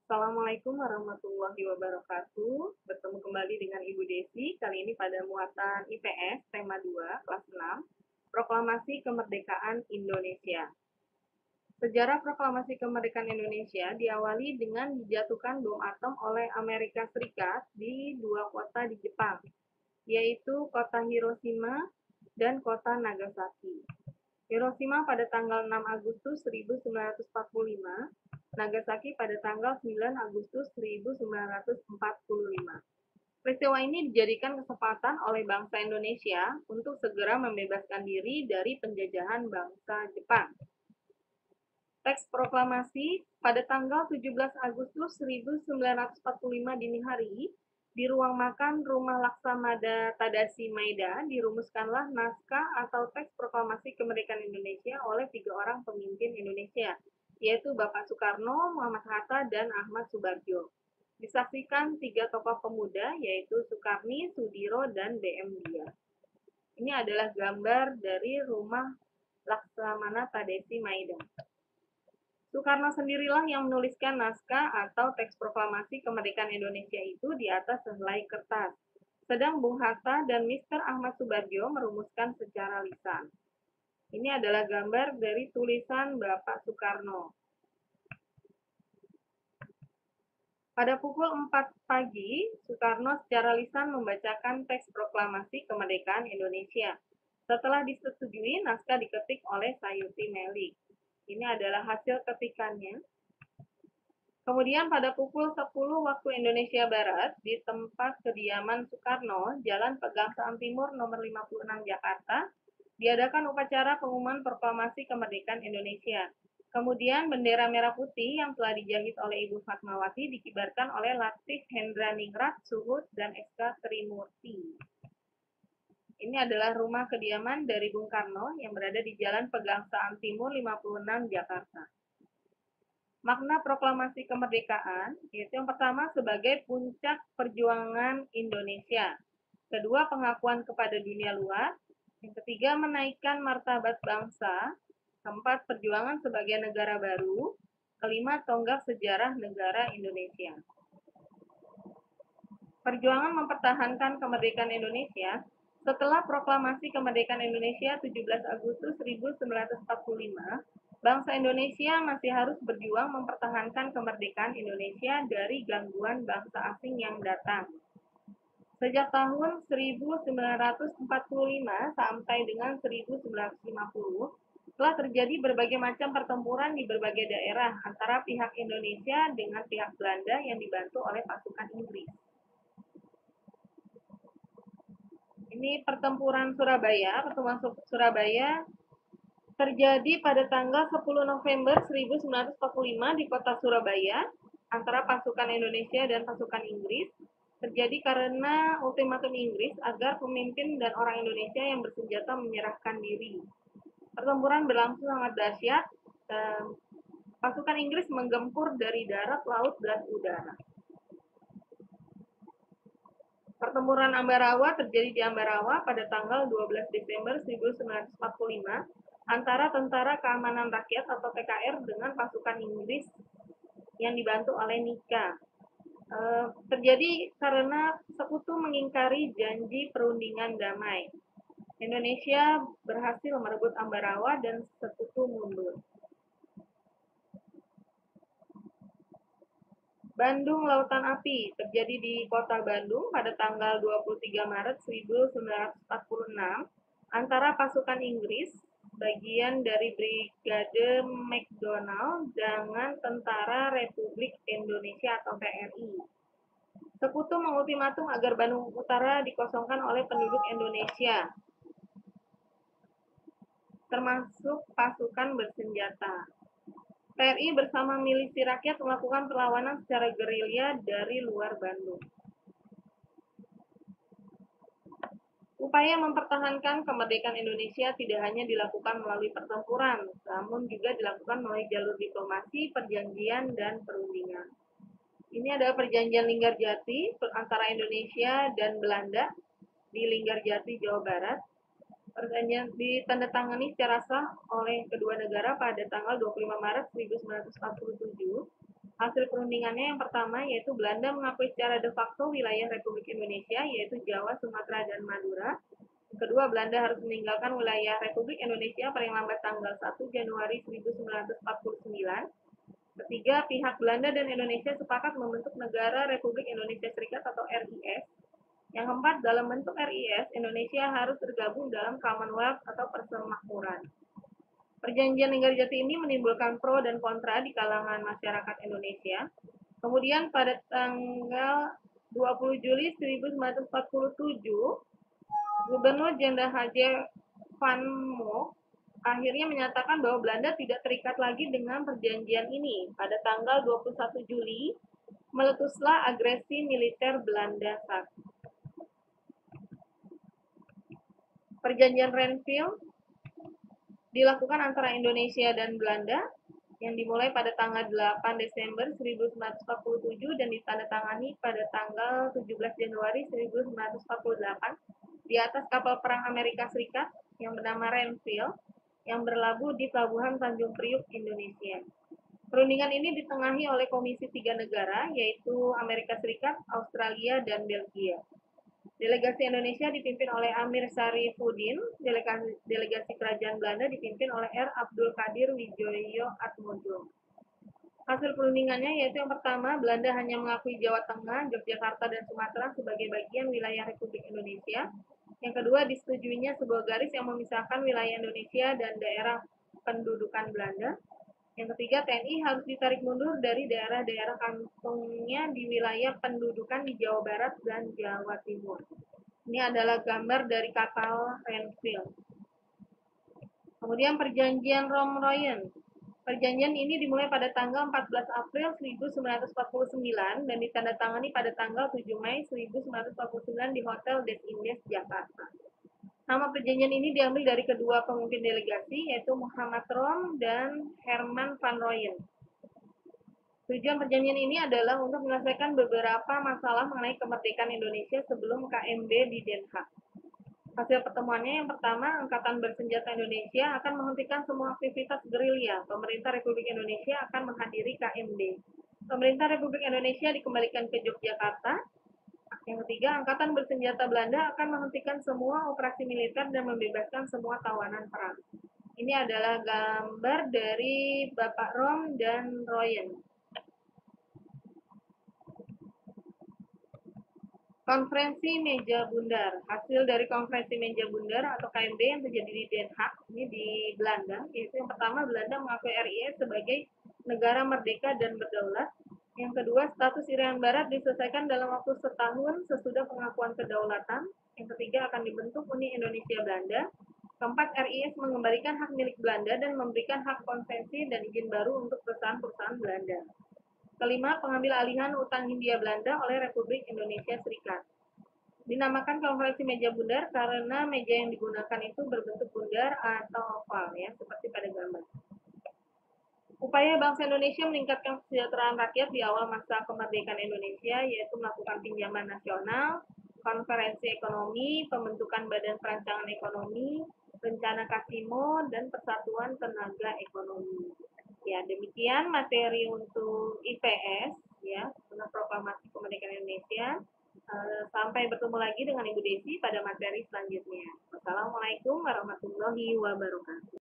Assalamualaikum warahmatullahi wabarakatuh. Bertemu kembali dengan Ibu Desi, kali ini pada muatan IPS, tema 2, kelas 6, Proklamasi Kemerdekaan Indonesia. Sejarah Proklamasi Kemerdekaan Indonesia diawali dengan dijatuhkan bom atom oleh Amerika Serikat di dua kota di Jepang, yaitu kota Hiroshima dan kota Nagasaki. Hiroshima pada tanggal 6 Agustus 1945, Nagasaki pada tanggal 9 Agustus 1945. Peristiwa ini dijadikan kesempatan oleh bangsa Indonesia untuk segera membebaskan diri dari penjajahan bangsa Jepang. Teks proklamasi pada tanggal 17 Agustus 1945 dini hari di ruang makan Rumah Laksamada Tadashi Maeda dirumuskanlah naskah atau teks proklamasi kemerdekaan Indonesia oleh 3 orang pemimpin Indonesia, yaitu Bapak Soekarno, Muhammad Hatta, dan Ahmad Subarjo. Disaksikan 3 tokoh pemuda, yaitu Sukarni, Sudiro, dan BM Dia. Ini adalah gambar dari Rumah Laksamana Tadashi Maeda. Soekarno sendirilah yang menuliskan naskah atau teks proklamasi kemerdekaan Indonesia itu di atas sehelai kertas. Sedang Bung Hatta dan Mr. Ahmad Subarjo merumuskan secara lisan. Ini adalah gambar dari tulisan Bapak Soekarno. Pada pukul 4 pagi, Soekarno secara lisan membacakan teks proklamasi kemerdekaan Indonesia. Setelah disetujui, naskah diketik oleh Sayuti Melik. Ini adalah hasil ketikannya. Kemudian pada pukul 10 waktu Indonesia Barat, di tempat kediaman Soekarno, Jalan Pegangsaan Timur nomor 56 Jakarta, diadakan upacara pengumuman proklamasi kemerdekaan Indonesia. Kemudian bendera merah putih yang telah dijahit oleh Ibu Fatmawati dikibarkan oleh Latif Hendraningrat Suhud dan SK Trimurti. Ini adalah rumah kediaman dari Bung Karno yang berada di Jalan Pegangsaan Timur 56 Jakarta. Makna proklamasi kemerdekaan yaitu yang pertama sebagai puncak perjuangan Indonesia, kedua pengakuan kepada dunia luar, yang ketiga menaikkan martabat bangsa, keempat perjuangan sebagai negara baru, kelima tonggak sejarah negara Indonesia. Perjuangan mempertahankan kemerdekaan Indonesia setelah proklamasi kemerdekaan Indonesia 17 Agustus 1945, bangsa Indonesia masih harus berjuang mempertahankan kemerdekaan Indonesia dari gangguan bangsa asing yang datang. Sejak tahun 1945 sampai dengan 1950, telah terjadi berbagai macam pertempuran di berbagai daerah antara pihak Indonesia dengan pihak Belanda yang dibantu oleh pasukan Inggris. Ini pertempuran Surabaya, pertemuan Surabaya terjadi pada tanggal 10 November 1945 di kota Surabaya antara pasukan Indonesia dan pasukan Inggris. Terjadi karena ultimatum Inggris agar pemimpin dan orang Indonesia yang bersenjata menyerahkan diri. Pertempuran berlangsung sangat dahsyat. Pasukan Inggris menggempur dari darat, laut, dan udara. Pertempuran Ambarawa terjadi di Ambarawa pada tanggal 12 Desember 1945 antara Tentara Keamanan Rakyat atau TKR dengan pasukan Inggris yang dibantu oleh Nika. Terjadi karena sekutu mengingkari janji perundingan damai. Indonesia berhasil merebut Ambarawa dan sekutu mundur. Bandung Lautan Api terjadi di kota Bandung pada tanggal 23 Maret 1946 antara pasukan Inggris, bagian dari Brigade McDonald, dengan Tentara Republik Indonesia atau TRI. Sekutu mengultimatum agar Bandung Utara dikosongkan oleh penduduk Indonesia, termasuk pasukan bersenjata. TRI bersama milisi rakyat melakukan perlawanan secara gerilya dari luar Bandung. Upaya mempertahankan kemerdekaan Indonesia tidak hanya dilakukan melalui pertempuran, namun juga dilakukan melalui jalur diplomasi, perjanjian, dan perundingan. Ini adalah perjanjian Linggarjati antara Indonesia dan Belanda di Linggarjati, Jawa Barat. Perjanjian ditandatangani secara sah oleh kedua negara pada tanggal 25 Maret 1947. Hasil perundingannya yang pertama yaitu Belanda mengakui secara de facto wilayah Republik Indonesia yaitu Jawa, Sumatera, dan Madura. Yang kedua, Belanda harus meninggalkan wilayah Republik Indonesia paling lambat tanggal 1 Januari 1949. Ketiga, pihak Belanda dan Indonesia sepakat membentuk negara Republik Indonesia Serikat atau RIS. Yang keempat, dalam bentuk RIS, Indonesia harus tergabung dalam Commonwealth atau Persemakmuran. Perjanjian Linggarjati ini menimbulkan pro dan kontra di kalangan masyarakat Indonesia. Kemudian pada tanggal 20 Juli 1947, Gubernur Jenderal H.J. Van Mook akhirnya menyatakan bahwa Belanda tidak terikat lagi dengan perjanjian ini. Pada tanggal 21 Juli, meletuslah agresi militer Belanda saat Perjanjian Renville dilakukan antara Indonesia dan Belanda yang dimulai pada tanggal 8 Desember 1947 dan ditandatangani pada tanggal 17 Januari 1948 di atas kapal perang Amerika Serikat yang bernama Renville yang berlabuh di Pelabuhan Tanjung Priuk, Indonesia. Perundingan ini ditengahi oleh Komisi 3 negara, yaitu Amerika Serikat, Australia, dan Belgia. Delegasi Indonesia dipimpin oleh Amir Syarifuddin, delegasi kerajaan Belanda dipimpin oleh R. Abdul Qadir Wijoyo Atmojo. Hasil perundingannya yaitu yang pertama, Belanda hanya mengakui Jawa Tengah, Yogyakarta, dan Sumatera sebagai bagian wilayah Republik Indonesia. Yang kedua, disetujuinya sebuah garis yang memisahkan wilayah Indonesia dan daerah pendudukan Belanda. Yang ketiga, TNI harus ditarik mundur dari daerah-daerah kantongnya di wilayah pendudukan di Jawa Barat dan Jawa Timur. Ini adalah gambar dari kapal Renville. Kemudian perjanjian Romroyen. Perjanjian ini dimulai pada tanggal 14 April 1949 dan ditandatangani pada tanggal 7 Mei 1949 di Hotel Des Indes, Jakarta. Nama perjanjian ini diambil dari kedua pemimpin delegasi, yaitu Muhammad Rom dan Herman van Rooyen. Tujuan perjanjian ini adalah untuk menyelesaikan beberapa masalah mengenai kemerdekaan Indonesia sebelum KMB di Den Haag. Hasil pertemuannya yang pertama, Angkatan Bersenjata Indonesia akan menghentikan semua aktivitas gerilya. Pemerintah Republik Indonesia akan menghadiri KMB. Pemerintah Republik Indonesia dikembalikan ke Yogyakarta. Yang ketiga, Angkatan Bersenjata Belanda akan menghentikan semua operasi militer dan membebaskan semua tawanan perang. Ini adalah gambar dari Bapak Rom dan Rooyen. Konferensi Meja Bundar. Hasil dari konferensi Meja Bundar atau KMB yang terjadi di Den Haag, ini di Belanda, yaitu yang pertama, Belanda mengakui RIS sebagai negara merdeka dan berdaulat. Yang kedua, status Irian Barat diselesaikan dalam waktu setahun sesudah pengakuan kedaulatan. Yang ketiga, akan dibentuk Uni Indonesia Belanda. Keempat, RIS mengembalikan hak milik Belanda dan memberikan hak konsesi dan izin baru untuk perusahaan-perusahaan Belanda. Kelima, pengambil alihan utang Hindia Belanda oleh Republik Indonesia Serikat. Dinamakan konferensi meja bundar karena meja yang digunakan itu berbentuk bundar atau oval, ya, seperti pada gambar. Upaya bangsa Indonesia meningkatkan kesejahteraan rakyat di awal masa kemerdekaan Indonesia, yaitu melakukan pinjaman nasional, konferensi ekonomi, pembentukan badan perancangan ekonomi, rencana Kasimo, dan persatuan tenaga ekonomi. Ya, demikian materi untuk IPS, ya, tentang proklamasi kemerdekaan Indonesia. Sampai bertemu lagi dengan Ibu Desi pada materi selanjutnya. Wassalamualaikum warahmatullahi wabarakatuh.